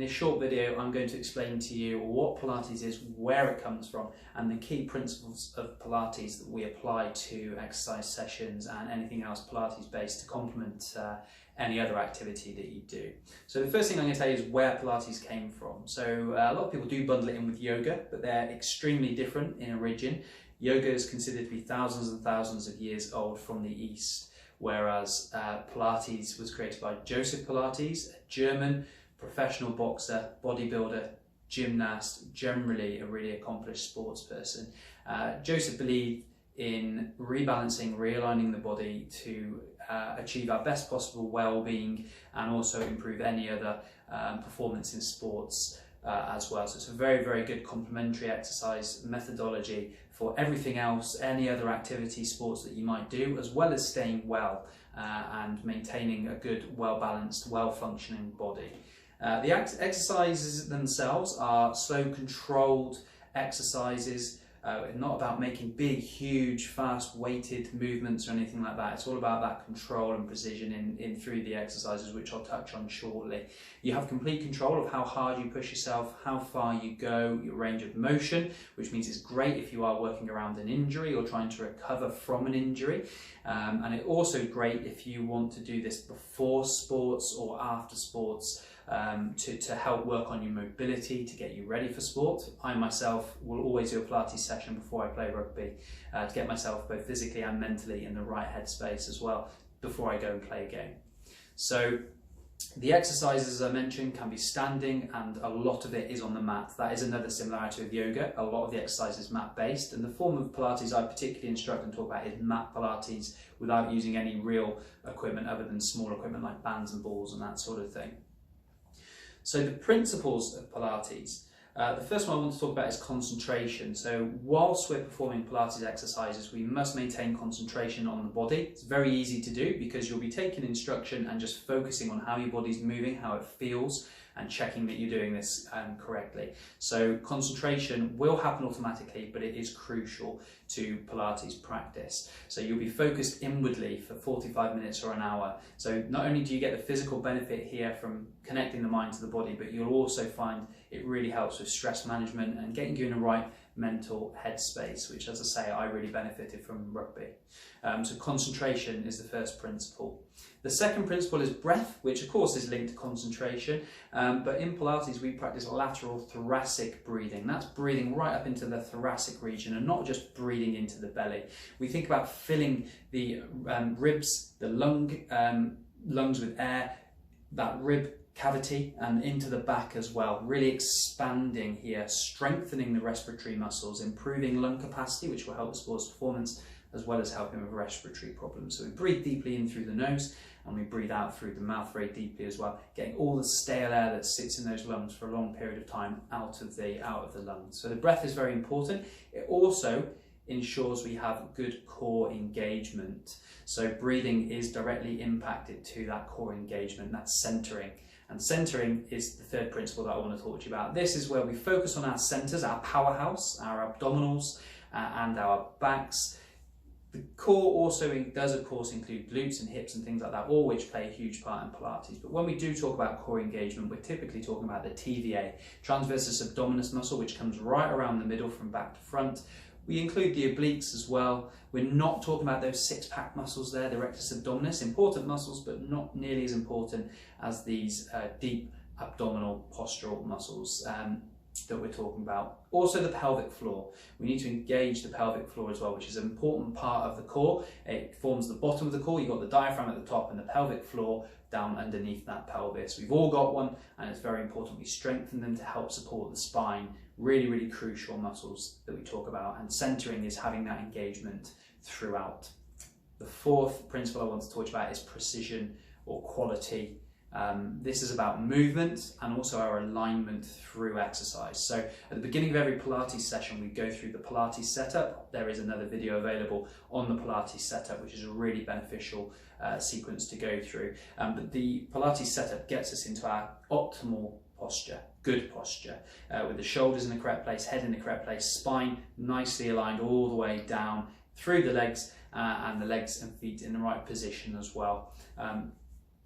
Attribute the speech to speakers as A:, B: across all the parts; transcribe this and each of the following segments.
A: this short video, I'm going to explain to you what Pilates is, where it comes from, and the key principles of Pilates that we apply to exercise sessions and anything else Pilates based to complement any other activity that you do. So the first thing I'm going to tell you is where Pilates came from. So a lot of people do bundle it in with yoga, but they're extremely different in origin. Yoga is considered to be thousands and thousands of years old from the East, whereas Pilates was created by Joseph Pilates, a German professional boxer, bodybuilder, gymnast, generally a really accomplished sports person. Joseph believed in rebalancing, realigning the body to achieve our best possible well-being and also improve any other performance in sports as well. So it's a very, very good complementary exercise methodology for everything else, any other activity, sports that you might do, as well as staying well and maintaining a good, well-balanced, well-functioning body. The exercises themselves are slow, controlled exercises. Not about making big, huge, fast weighted movements or anything like that. It's all about that control and precision in through the exercises, which I'll touch on shortly. You have complete control of how hard you push yourself, how far you go, your range of motion, which means it's great if you are working around an injury or trying to recover from an injury. And it's also great if you want to do this before sports or after sports, to help work on your mobility, to get you ready for sport. I myself will always do a Pilates session before I play rugby to get myself both physically and mentally in the right headspace as well before I go and play a game. So the exercises, as I mentioned, can be standing, and a lot of it is on the mat. That is another similarity with yoga. A lot of the exercise is mat based, and the form of Pilates I particularly instruct and talk about is mat Pilates without using any real equipment other than small equipment like bands and balls and that sort of thing. So the principles of Pilates, the first one I want to talk about is concentration. So whilst we're performing Pilates exercises, we must maintain concentration on the body. It's very easy to do because you'll be taking instruction and just focusing on how your body's moving, how it feels, and checking that you're doing this correctly. So concentration will happen automatically, but it is crucial to Pilates practice. So you'll be focused inwardly for 45 minutes or an hour. So not only do you get the physical benefit here from connecting the mind to the body, but you'll also find it really helps with stress management and getting you in the right mental headspace, which, as I say, I really benefited from rugby. So concentration is the first principle. The second principle is breath, which of course is linked to concentration, but in Pilates we practice lateral thoracic breathing. That's breathing right up into the thoracic region and not just breathing into the belly. We think about filling the ribs, the lungs with air, that rib cavity and into the back as well, really expanding here, strengthening the respiratory muscles, improving lung capacity, which will help with sports performance, as well as helping with respiratory problems. So we breathe deeply in through the nose and we breathe out through the mouth very deeply as well, getting all the stale air that sits in those lungs for a long period of time out of the lungs. So the breath is very important. It also ensures we have good core engagement. So breathing is directly impacted to that core engagement, that's centering. And centering is the third principle that I want to talk to you about. This is where we focus on our centers, our powerhouse, our abdominals, and our backs. The core also does, of course, include glutes and hips and things like that, all which play a huge part in Pilates. But when we do talk about core engagement, we're typically talking about the TVA, transversus abdominis muscle, which comes right around the middle from back to front. We include the obliques as well. We're not talking about those six-pack muscles there, the rectus abdominis, important muscles, but not nearly as important as these deep abdominal postural muscles that we're talking about. Also the pelvic floor. We need to engage the pelvic floor as well, which is an important part of the core. It forms the bottom of the core. You've got the diaphragm at the top and the pelvic floor down underneath that pelvis. We've all got one, and it's very important we strengthen them to help support the spine. Really, really crucial muscles that we talk about, and centering is having that engagement throughout. The fourth principle I want to talk about is precision or quality. This is about movement and also our alignment through exercise. So at the beginning of every Pilates session, we go through the Pilates setup. There is another video available on the Pilates setup, which is a really beneficial sequence to go through. But the Pilates setup gets us into our optimal posture, good posture, with the shoulders in the correct place, head in the correct place, spine nicely aligned all the way down through the legs, and the legs and feet in the right position as well.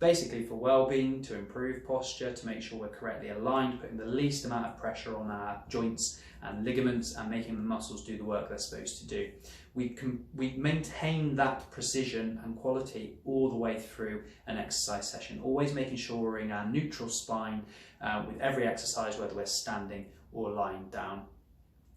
A: basically for well-being, to improve posture, to make sure we're correctly aligned, putting the least amount of pressure on our joints and ligaments and making the muscles do the work they're supposed to do. We maintain that precision and quality all the way through an exercise session, always making sure we're in our neutral spine with every exercise, whether we're standing or lying down.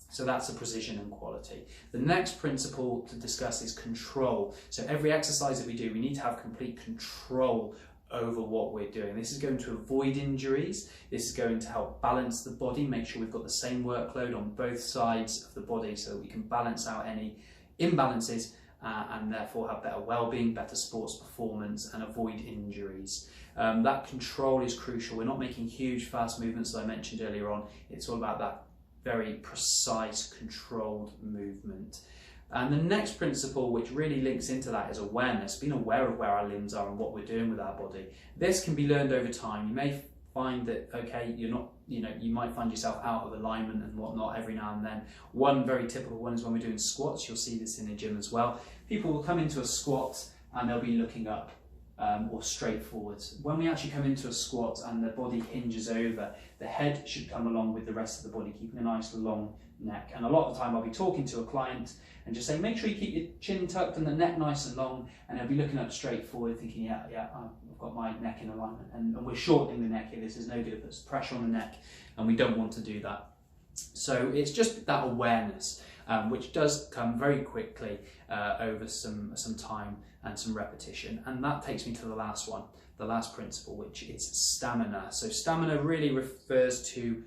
A: So that's the precision and quality. The next principle to discuss is control. So every exercise that we do, we need to have complete control over what we're doing. This is going to avoid injuries. This is going to help balance the body, make sure we've got the same workload on both sides of the body so that we can balance out any imbalances and therefore have better well-being, better sports performance and avoid injuries. That control is crucial. We're not making huge fast movements as I mentioned earlier on. It's all about that very precise, controlled movement. And the next principle, which really links into that, is awareness, being aware of where our limbs are and what we're doing with our body. This can be learned over time. You may find that, okay, you might find yourself out of alignment and whatnot every now and then. One very typical one is when we're doing squats. You'll see this in the gym as well. People will come into a squat and they'll be looking up or straight forwards. When we actually come into a squat and the body hinges over, the head should come along with the rest of the body, keeping a nice long neck. And a lot of the time I'll be talking to a client and just saying, make sure you keep your chin tucked and the neck nice and long, and they'll be looking up straight forward thinking, yeah, I've got my neck in alignment. And we're shortening the neck here. This is no good. It puts pressure on the neck and we don't want to do that. So it's just that awareness, which does come very quickly over some time and some repetition. And that takes me to the last one, the last principle, which is stamina. So stamina really refers to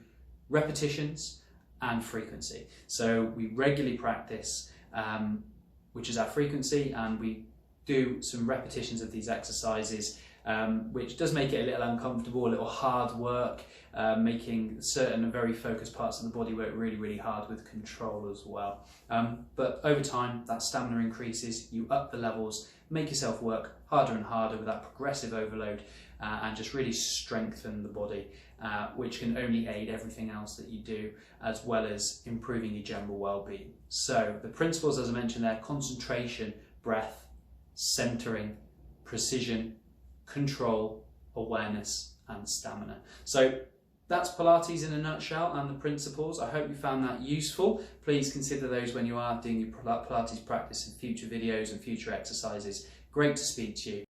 A: repetitions and frequency. So we regularly practice, which is our frequency, and we do some repetitions of these exercises, which does make it a little uncomfortable, a little hard work, making certain very focused parts of the body work really, really hard with control as well. But over time, that stamina increases, you up the levels, make yourself work harder and harder with that progressive overload, and just really strengthen the body, which can only aid everything else that you do, as well as improving your general well-being. So the principles, as I mentioned there, concentration, breath, centering, precision, control, awareness and stamina. So that's Pilates in a nutshell and the principles. I hope you found that useful. Please consider those when you are doing your Pilates practice in future videos and future exercises. Great to speak to you.